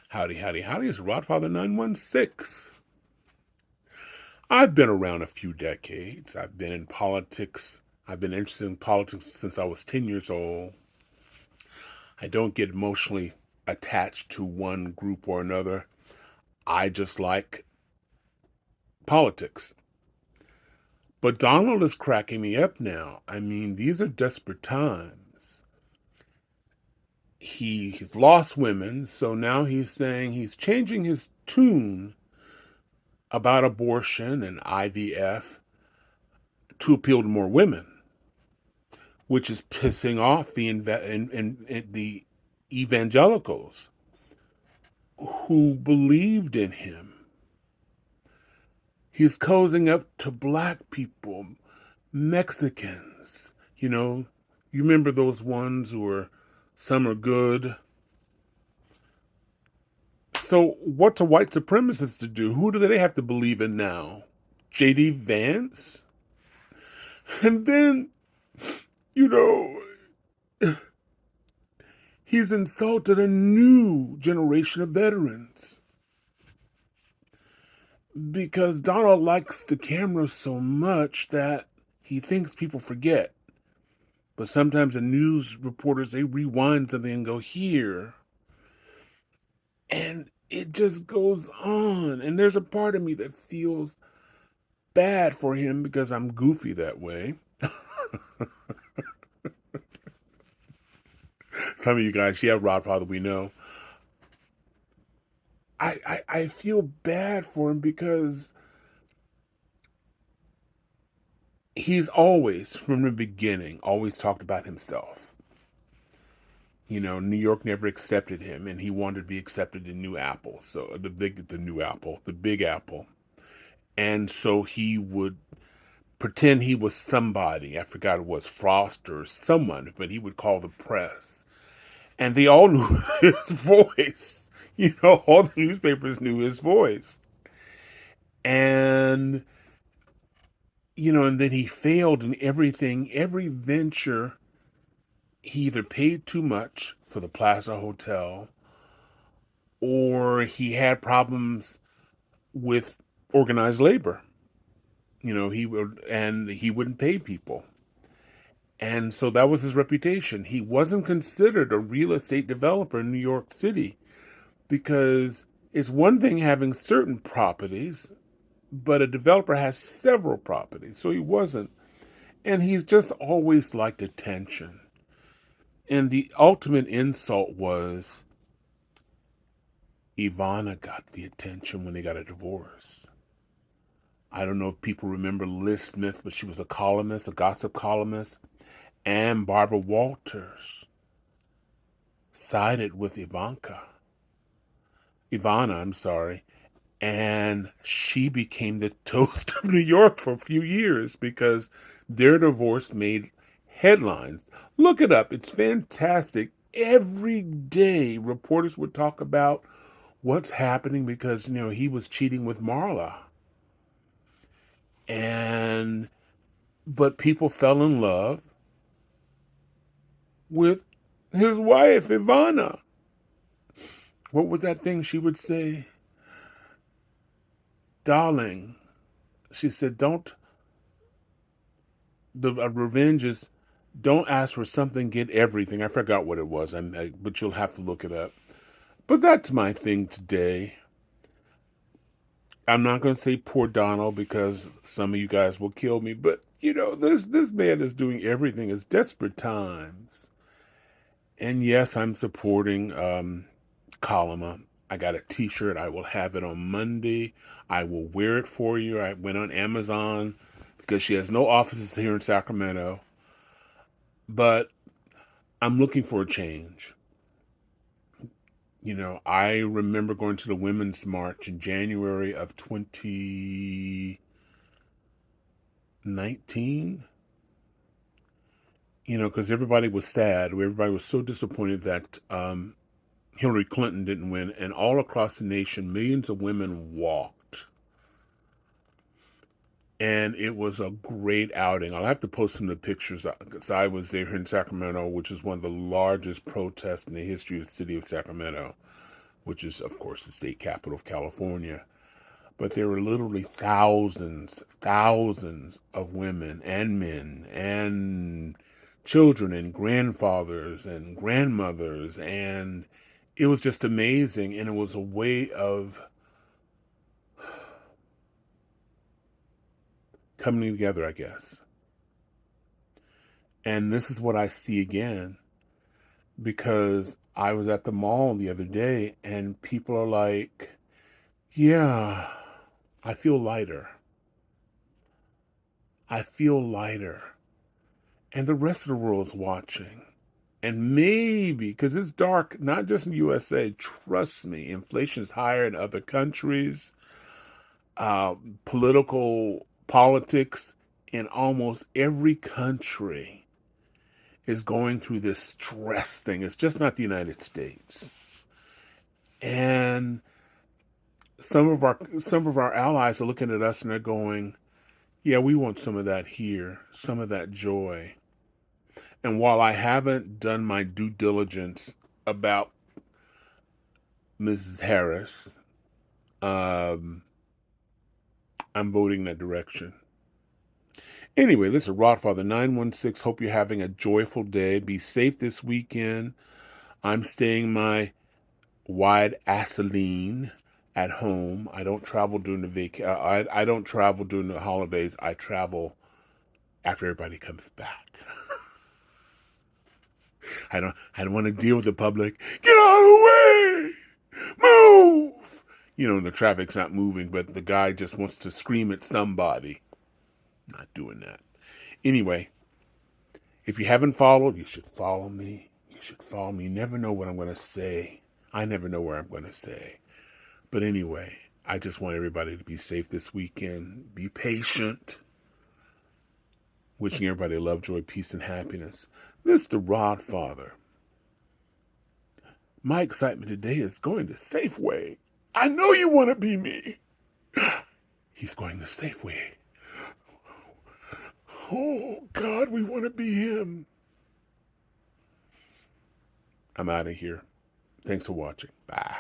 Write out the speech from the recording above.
Howdy, howdy, howdy. It's Rodfather 916. I've been around a few decades. I've been in politics. I've been interested in politics since I was 10 years old. I don't get emotionally attached to one group or another. I just like politics. But Donald is cracking me up now. I mean, these are desperate times. He's lost women, so now he's saying he's changing his tune about abortion and IVF to appeal to more women, which is pissing off the evangelicals who believed in him. He's cozying up to black people, Mexicans. You remember those ones who are, some are good. So what's a white supremacist to do? Who do they have to believe in now? J.D. Vance? And then, you know, he's insulted a new generation of veterans because Donald likes the camera so much that he thinks people forget. But sometimes the news reporters, they rewind something and go here. And it just goes on. And there's a part of me that feels bad for him because I'm goofy that way. Some of you guys, yeah, Rodfather, we know. I feel bad for him because he's always, from the beginning, always talked about himself. New York never accepted him, and he wanted to be accepted in New Apple, so the Big Apple. And so he would pretend he was somebody. I forgot it was Frost or someone, but he would call the press. And they all knew his voice. All the newspapers knew his voice. And and then he failed in everything, every venture. He either paid too much for the Plaza Hotel, or he had problems with organized labor. He wouldn't pay people. And so that was his reputation. He wasn't considered a real estate developer in New York City because it's one thing having certain properties, but a developer has several properties. So he wasn't. And he's just always liked attention. And the ultimate insult was Ivana got the attention when they got a divorce. I don't know if people remember Liz Smith, but she was a columnist, a gossip columnist. And Barbara Walters sided with Ivana, I'm sorry. And she became the toast of New York for a few years because their divorce made headlines. Look it up. It's fantastic. Every day, reporters would talk about what's happening because, he was cheating with Marla. But people fell in love with his wife, Ivana. What was that thing she would say? Darling, she said, revenge is, don't ask for something, get everything. I forgot what it was, but you'll have to look it up. But that's my thing today. I'm not going to say poor Donald because some of you guys will kill me, but this man is doing everything. It's desperate times. And yes, I'm supporting Kalama. I got a t-shirt. I will have it on Monday. I will wear it for you. I went on Amazon because she has no offices here in Sacramento. But I'm looking for a change. I remember going to the Women's March in January of 2019. Because everybody was sad. Everybody was so disappointed that Hillary Clinton didn't win. And all across the nation, millions of women walked. And it was a great outing. I'll have to post some of the pictures because I was there in Sacramento, which is one of the largest protests in the history of the city of Sacramento. which is, of course, the state capital of California. But there were literally thousands of women and men and children and grandfathers and grandmothers. And it was just amazing. And it was a way of coming together, I guess. And this is what I see again, because I was at the mall the other day and people are like, yeah, I feel lighter. I feel lighter. And the rest of the world's watching. And maybe, because it's dark, not just in the USA, trust me, inflation is higher in other countries. Politics in almost every country is going through this stress thing. It's just not the United States. And some of our allies are looking at us and they're going, yeah, we want some of that here, some of that joy. And while I haven't done my due diligence about Mrs. Harris, I'm voting that direction. Anyway, this is Rodfather 916. Hope you're having a joyful day. Be safe this weekend. I'm staying my wide Asaline at home. I don't travel during the I don't travel during the holidays. I travel after everybody comes back. I don't want to deal with the public. Get out of the way! Move! You know, the traffic's not moving, but the guy just wants to scream at somebody. Not doing that. Anyway, if you haven't followed, you should follow me. You should follow me. You never know what I'm going to say. I never know where I'm going to say. But anyway, I just want everybody to be safe this weekend. Be patient. Wishing everybody love, joy, peace, and happiness. This is the Rodfather. My excitement today is going to Safeway. I know you want to be me. He's going to Safeway. Oh, God, we want to be him. I'm out of here. Thanks for watching. Bye.